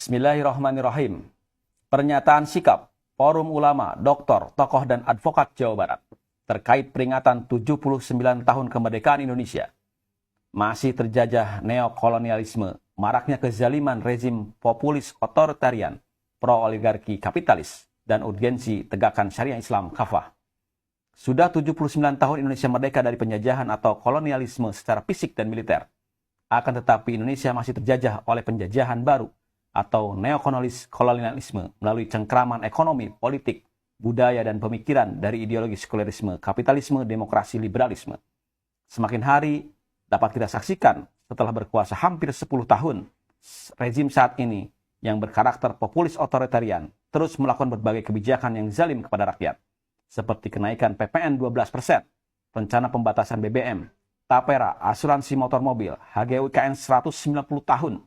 Bismillahirrahmanirrahim. Pernyataan sikap Forum Ulama, Doktor, Tokoh, dan Advokat Jawa Barat terkait peringatan 79 tahun kemerdekaan Indonesia. Masih terjajah neokolonialisme, maraknya kezaliman rezim populis otoritarian, pro-oligarki kapitalis, dan urgensi tegakkan syariah Islam kafah. Sudah 79 tahun Indonesia merdeka dari penjajahan atau kolonialisme secara fisik dan militer. Akan tetapi Indonesia masih terjajah oleh penjajahan baru atau neokolonialisme melalui cengkraman ekonomi, politik, budaya, dan pemikiran dari ideologi sekulerisme, kapitalisme, demokrasi, liberalisme. Semakin hari dapat kita saksikan setelah berkuasa hampir 10 tahun, rezim saat ini yang berkarakter populis otoritarian terus melakukan berbagai kebijakan yang zalim kepada rakyat, seperti kenaikan PPN 12%, rencana pembatasan BBM, tapera, asuransi motor mobil, HGU IKN 190 tahun,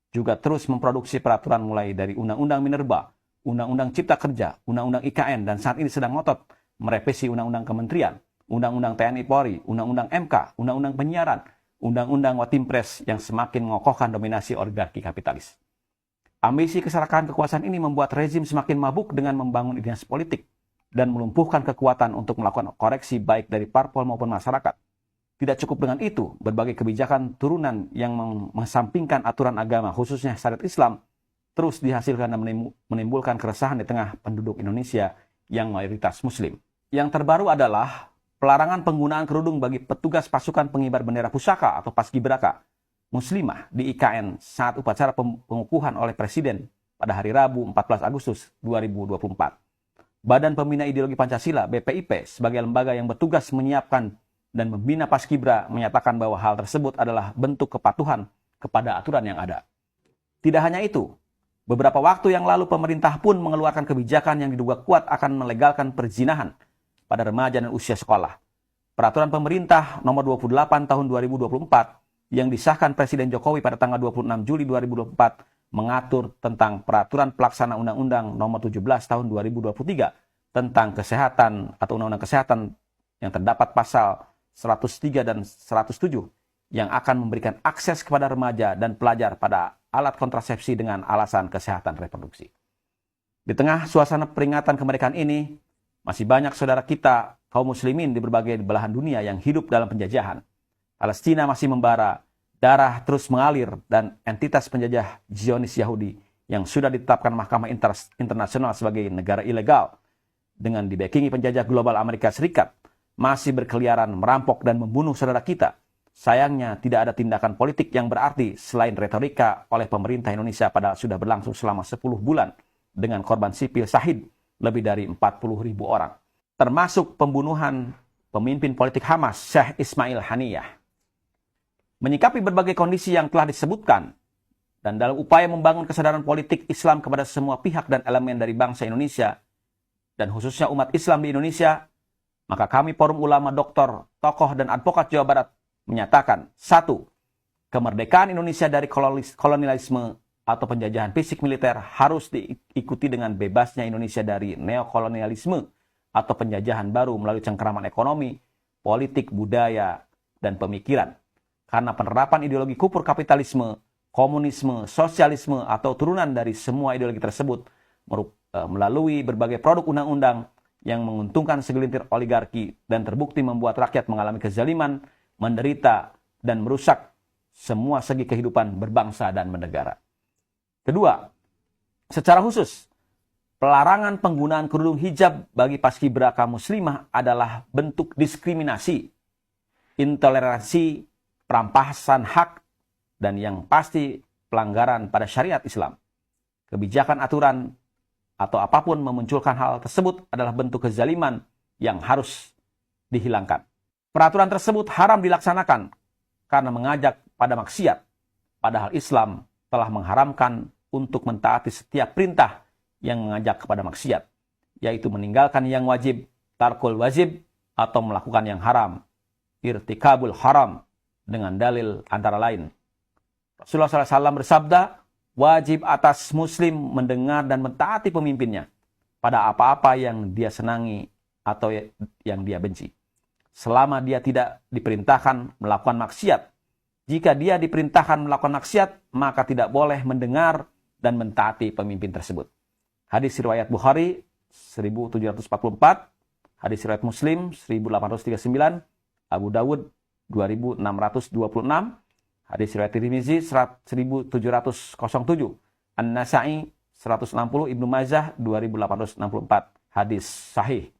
juga terus memproduksi peraturan mulai dari Undang-Undang Minerba, Undang-Undang Cipta Kerja, Undang-Undang IKN, dan saat ini sedang ngotot merevisi Undang-Undang Kementerian, Undang-Undang TNI Polri, Undang-Undang MK, Undang-Undang Penyiaran, Undang-Undang Watimpres yang semakin mengokohkan dominasi oligarki kapitalis. Ambisi keserakahan kekuasaan ini membuat rezim semakin mabuk dengan membangun dinasti politik dan melumpuhkan kekuatan untuk melakukan koreksi baik dari parpol maupun masyarakat. Tidak cukup dengan itu, berbagai kebijakan turunan yang mengesampingkan aturan agama, khususnya syariat Islam, terus dihasilkan dan menimbulkan keresahan di tengah penduduk Indonesia yang mayoritas Muslim. Yang terbaru adalah pelarangan penggunaan kerudung bagi petugas pasukan pengibar bendera pusaka atau paskibraka Muslimah di IKN saat upacara pengukuhan oleh Presiden pada hari Rabu 14 Agustus 2024. Badan Pembina Ideologi Pancasila (BPIP) sebagai lembaga yang bertugas menyiapkan dan membina Paskibra menyatakan bahwa hal tersebut adalah bentuk kepatuhan kepada aturan yang ada. Tidak hanya itu, beberapa waktu yang lalu pemerintah pun mengeluarkan kebijakan yang diduga kuat akan melegalkan perzinahan pada remaja dan usia sekolah. Peraturan pemerintah nomor 28 tahun 2024 yang disahkan Presiden Jokowi pada tanggal 26 Juli 2024 mengatur tentang peraturan pelaksana Undang-Undang nomor 17 tahun 2023 tentang kesehatan atau Undang-Undang Kesehatan yang terdapat pasal 103 dan 107 yang akan memberikan akses kepada remaja dan pelajar pada alat kontrasepsi dengan alasan kesehatan reproduksi. Di tengah suasana peringatan kemerdekaan ini, masih banyak saudara kita kaum muslimin di berbagai belahan dunia yang hidup dalam penjajahan. Palestina masih membara, darah terus mengalir, dan entitas penjajah Zionis Yahudi yang sudah ditetapkan Mahkamah Internasional sebagai negara ilegal dengan dibackingi penjajah global Amerika Serikat masih berkeliaran merampok dan membunuh saudara kita. Sayangnya tidak ada tindakan politik yang berarti selain retorika oleh pemerintah Indonesia padahal sudah berlangsung selama 10 bulan dengan korban sipil syahid lebih dari 40.000 orang. Termasuk pembunuhan pemimpin politik Hamas Syekh Ismail Haniyah. Menyikapi berbagai kondisi yang telah disebutkan dan dalam upaya membangun kesadaran politik Islam kepada semua pihak dan elemen dari bangsa Indonesia dan khususnya umat Islam di Indonesia, maka kami Forum Ulama, Doktor, Tokoh, dan Advokat Jawa Barat menyatakan, 1. Kemerdekaan Indonesia dari kolonialisme atau penjajahan fisik militer harus diikuti dengan bebasnya Indonesia dari neokolonialisme atau penjajahan baru melalui cengkraman ekonomi, politik, budaya, dan pemikiran. Karena penerapan ideologi kufur kapitalisme, komunisme, sosialisme, atau turunan dari semua ideologi tersebut melalui berbagai produk undang-undang yang menguntungkan segelintir oligarki dan terbukti membuat rakyat mengalami kezaliman, menderita, dan merusak semua segi kehidupan berbangsa dan bernegara. Kedua, secara khusus, pelarangan penggunaan kerudung hijab bagi paskibraka muslimah adalah bentuk diskriminasi, intoleransi, perampasan hak, dan yang pasti pelanggaran pada syariat Islam. Kebijakan aturan atau apapun memunculkan hal tersebut adalah bentuk kezaliman yang harus dihilangkan. Peraturan tersebut haram dilaksanakan karena mengajak pada maksiat, padahal Islam telah mengharamkan untuk mentaati setiap perintah yang mengajak kepada maksiat, yaitu meninggalkan yang wajib, tarkul wajib, atau melakukan yang haram, irtikabul haram, dengan dalil antara lain. Rasulullah SAW bersabda, wajib atas muslim mendengar dan mentaati pemimpinnya pada apa-apa yang dia senangi atau yang dia benci, selama dia tidak diperintahkan melakukan maksiat. Jika dia diperintahkan melakukan maksiat, maka tidak boleh mendengar dan mentaati pemimpin tersebut. Hadis riwayat Bukhari 1744, hadis riwayat Muslim 1839, Abu Dawud 2626, hadis riwayat Tirmizi 1707, An-Nasa'i 160, Ibnu Majah 2864, hadis sahih.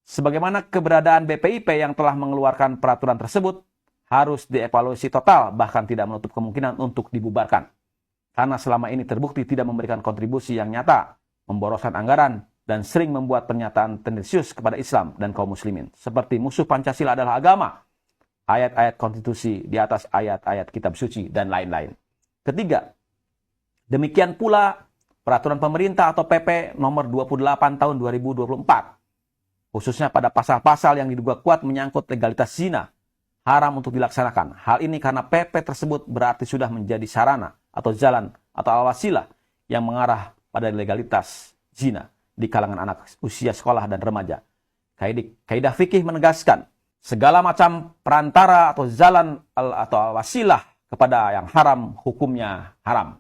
Sebagaimana keberadaan BPIP yang telah mengeluarkan peraturan tersebut harus dievaluasi total, bahkan tidak menutup kemungkinan untuk dibubarkan. Karena selama ini terbukti tidak memberikan kontribusi yang nyata, memboroskan anggaran, dan sering membuat pernyataan tendensius kepada Islam dan kaum muslimin. Seperti musuh Pancasila adalah agama, ayat-ayat konstitusi di atas ayat-ayat kitab suci, dan lain-lain. Ketiga, demikian pula peraturan pemerintah atau PP nomor 28 tahun 2024. Khususnya pada pasal-pasal yang diduga kuat menyangkut legalitas zina, haram untuk dilaksanakan. Hal ini karena PP tersebut berarti sudah menjadi sarana atau jalan atau al-wasilah yang mengarah pada legalitas zina di kalangan anak usia sekolah dan remaja. Kaidah fikih menegaskan segala macam perantara atau jalan atau al-wasilah kepada yang haram hukumnya haram.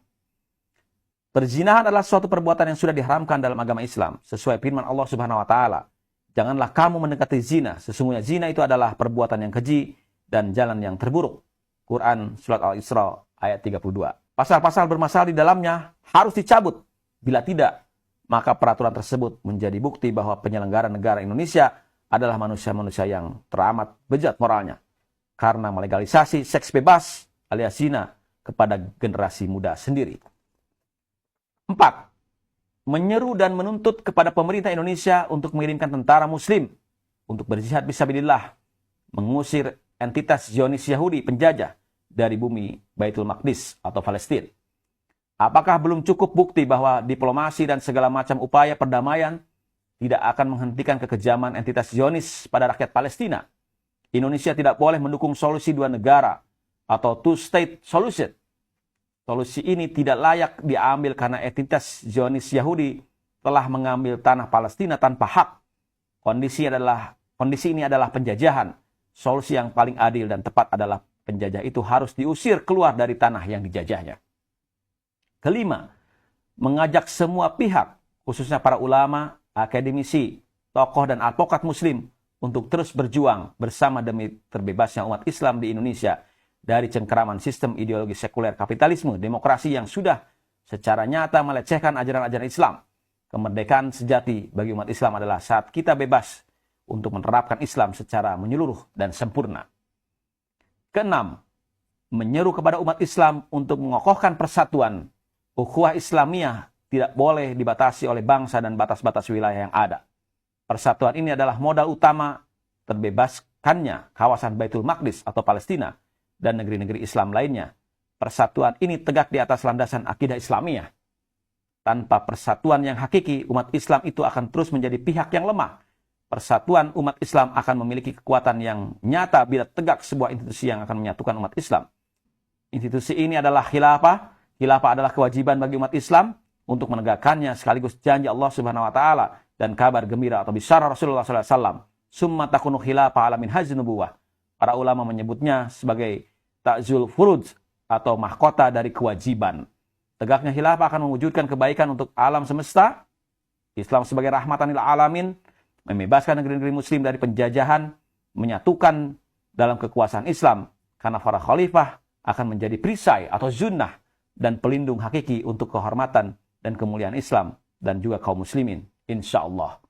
Perzinahan adalah suatu perbuatan yang sudah diharamkan dalam agama Islam sesuai firman Allah Subhanahu wa taala. Janganlah kamu mendekati zina, sesungguhnya zina itu adalah perbuatan yang keji dan jalan yang terburuk. Quran Surat Al-Isra ayat 32. Pasal-pasal bermasalah di dalamnya harus dicabut. Bila tidak, maka peraturan tersebut menjadi bukti bahwa penyelenggara negara Indonesia adalah manusia-manusia yang teramat bejat moralnya. Karena melegalisasi seks bebas alias zina kepada generasi muda sendiri. 4. Menyeru dan menuntut kepada pemerintah Indonesia untuk mengirimkan tentara muslim untuk berjihad fisabilillah, mengusir entitas Zionis Yahudi penjajah dari bumi Baitul Maqdis atau Palestina. Apakah belum cukup bukti bahwa diplomasi dan segala macam upaya perdamaian tidak akan menghentikan kekejaman entitas Zionis pada rakyat Palestina? Indonesia tidak boleh mendukung solusi dua negara atau two-state solution. Solusi ini tidak layak diambil karena entitas Zionis Yahudi telah mengambil tanah Palestina tanpa hak. Kondisi ini adalah penjajahan. Solusi yang paling adil dan tepat adalah penjajah itu harus diusir keluar dari tanah yang dijajahnya. Kelima, mengajak semua pihak, khususnya para ulama, akademisi, tokoh dan advokat muslim untuk terus berjuang bersama demi terbebasnya umat Islam di Indonesia dari cengkeraman sistem ideologi sekuler kapitalisme, demokrasi yang sudah secara nyata melecehkan ajaran-ajaran Islam. Kemerdekaan sejati bagi umat Islam adalah saat kita bebas untuk menerapkan Islam secara menyeluruh dan sempurna. Keenam, menyeru kepada umat Islam untuk mengokohkan persatuan. Ukhuwah Islamiyah tidak boleh dibatasi oleh bangsa dan batas-batas wilayah yang ada. Persatuan ini adalah modal utama terbebaskannya kawasan Baitul Maqdis atau Palestina dan negeri-negeri Islam lainnya. Persatuan ini tegak di atas landasan akidah Islamiyah. Tanpa persatuan yang hakiki, umat Islam itu akan terus menjadi pihak yang lemah. Persatuan umat Islam akan memiliki kekuatan yang nyata bila tegak sebuah institusi yang akan menyatukan umat Islam. Institusi ini adalah khilafah. Khilafah adalah kewajiban bagi umat Islam untuk menegakkannya sekaligus janji Allah Subhanahu wa taala dan kabar gembira atau bisyarah Rasulullah sallallahu alaihi wasallam. Summa takunu khilafah ala minhajin nubuwah. Para ulama menyebutnya sebagai ta'zul furuj atau mahkota dari kewajiban. Tegaknya khilafah akan mewujudkan kebaikan untuk alam semesta. Islam sebagai rahmatan lil alamin, membebaskan negeri-negeri muslim dari penjajahan, menyatukan dalam kekuasaan Islam. Karena para khalifah akan menjadi perisai atau zunnah dan pelindung hakiki untuk kehormatan dan kemuliaan Islam dan juga kaum muslimin. Insyaallah.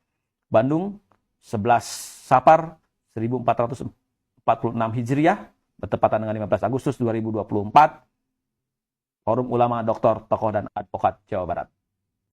Bandung, 11 Safar 1446 Hijriah, bertepatan dengan 15 Agustus 2024, Forum Ulama Doktor, Tokoh dan Advokat Jawa Barat.